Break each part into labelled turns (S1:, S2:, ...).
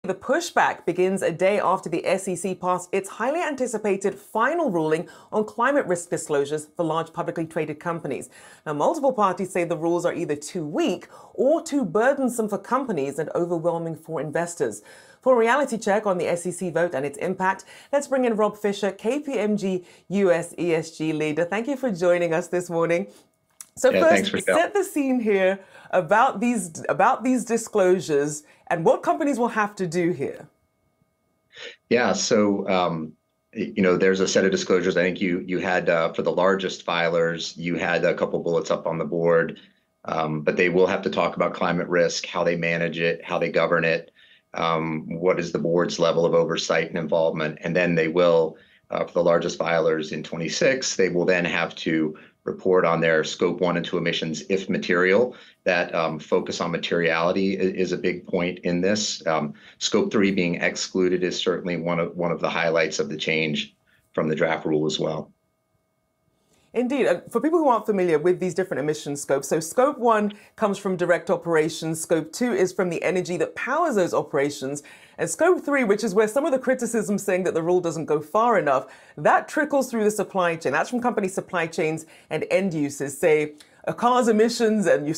S1: The pushback begins a day after the SEC passed its highly anticipated final ruling on climate risk disclosures for large publicly traded companies. Now, multiple parties say the rules are either too weak or too burdensome for companies and overwhelming for investors. For a reality check on the SEC vote and its impact, let's bring in Rob Fisher, KPMG US ESG leader. Thank you for joining us this morning. So first, set the scene here about these disclosures and what companies will have to do here.
S2: Yeah, so there's a set of disclosures. I think you had for the largest filers, you had a couple bullets up on the board, but they will have to talk about climate risk, how they manage it, how they govern it, what is the board's level of oversight and involvement, and then they will, for the largest filers in 26, they will then have to report on their scope 1 and 2 emissions if material. That focus on materiality is a big point in this. Scope 3 being excluded is certainly one of the highlights of the change from the draft rule as well.
S1: Indeed. For people who aren't familiar with these different emission scopes, so scope 1 comes from direct operations, scope 2 is from the energy that powers those operations, and scope 3, which is where some of the criticism saying that the rule doesn't go far enough, that trickles through the supply chain. That's from company supply chains and end users. Say a car's emissions, and you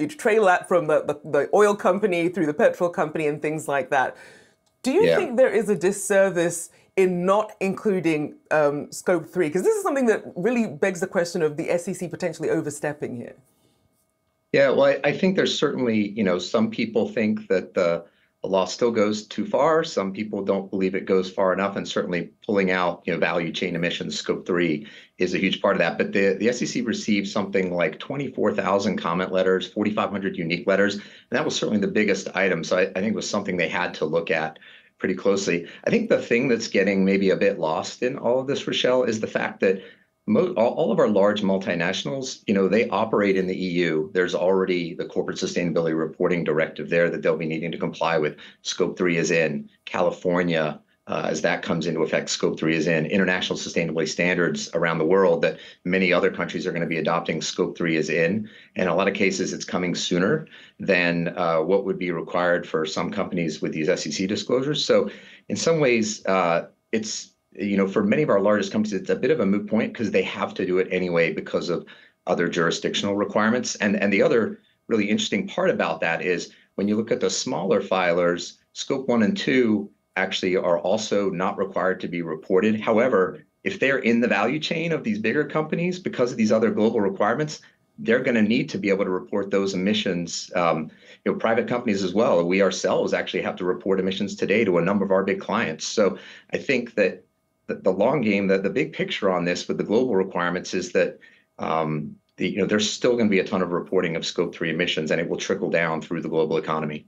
S1: trail that from the oil company through the petrol company and things like that. Do you think there is a disservice in not including scope 3? Because this is something that really begs the question of the SEC potentially overstepping here.
S2: Yeah, well, I think there's certainly, some people think that the law still goes too far. Some people don't believe it goes far enough, and certainly pulling out, value chain emissions, scope 3 is a huge part of that. But the SEC received something like 24,000 comment letters, 4,500 unique letters, and that was certainly the biggest item. So I think it was something they had to look at pretty closely. I think the thing that's getting maybe a bit lost in all of this, Rochelle, is the fact that all of our large multinationals, they operate in the EU. There's already the Corporate Sustainability Reporting Directive there that they'll be needing to comply with. Scope 3 is in. California, as that comes into effect, Scope 3 is in. International sustainability standards around the world that many other countries are going to be adopting, Scope 3 is in. In a lot of cases, it's coming sooner than what would be required for some companies with these SEC disclosures. So in some ways, it's for many of our largest companies, it's a bit of a moot point because they have to do it anyway because of other jurisdictional requirements. And the other really interesting part about that is when you look at the smaller filers, scope 1 and 2 actually are also not required to be reported. However, if they're in the value chain of these bigger companies, because of these other global requirements, they're going to need to be able to report those emissions. Private companies as well. We ourselves actually have to report emissions today to a number of our big clients. So I think that the long game, the big picture on this with the global requirements is that there's still going to be a ton of reporting of scope 3 emissions, and it will trickle down through the global economy.